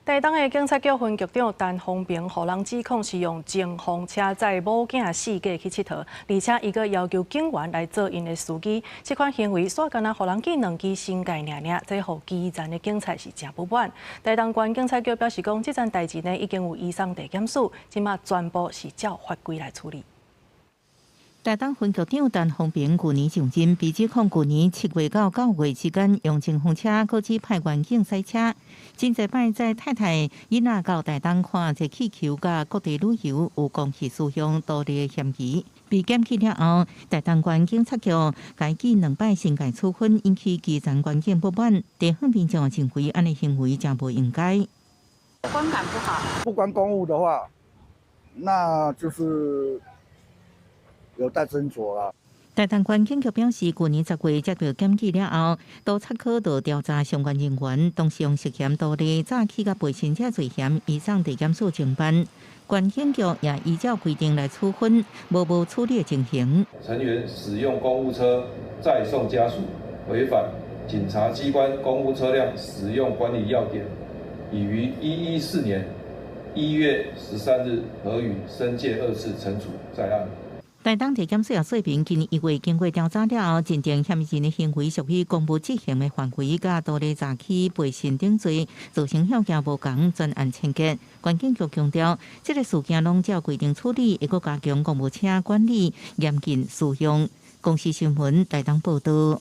台东的警察局分局长陈宏平，互人指控是用前方车载某囝四界去佚佗，而且伊个要求警员来做因的司机。这款行为煞干那互人记2支新界尔尔，这互基站的警察是真不满。台东县警察局表示讲，这件代志呢已经有移送地检署，今嘛全部是照法规来处理。台东分局长陈宏平去年上任，被指控去年7月到9月之间用前方车搁指派员警赛车，真侪摆载太太囡仔到台东看热气球甲各地旅游有公器私用盗窃嫌疑。被检举了后，台东县警察局该记2摆新界处分，引起基层县警不满。地方民众认为安尼行为真不应该。观感不好。不关公务的话，那就是有待斟酌了。台东县警局表示，去年10月接到检举了后，督察科就调查相关人员，当时用涉嫌盗窃、诈欺甲背信者罪嫌移送地检署侦办。县警局也依照规定来处分，无处理情形。成员使用公务车载送家属，违反警察机关公务车辆使用管理要点，已于114年1月13日核予申诫2次惩处在案。台东地检署也说明，今年1月经过调查了后，认定嫌疑人的行为属于公务执行的范围，甲盗窃、诈欺、背信等罪，造成效果无同，专案清结。县警局强调，这个事件拢照规定处理，会佫加强公务车管理，严禁使用。公司新闻台东报道。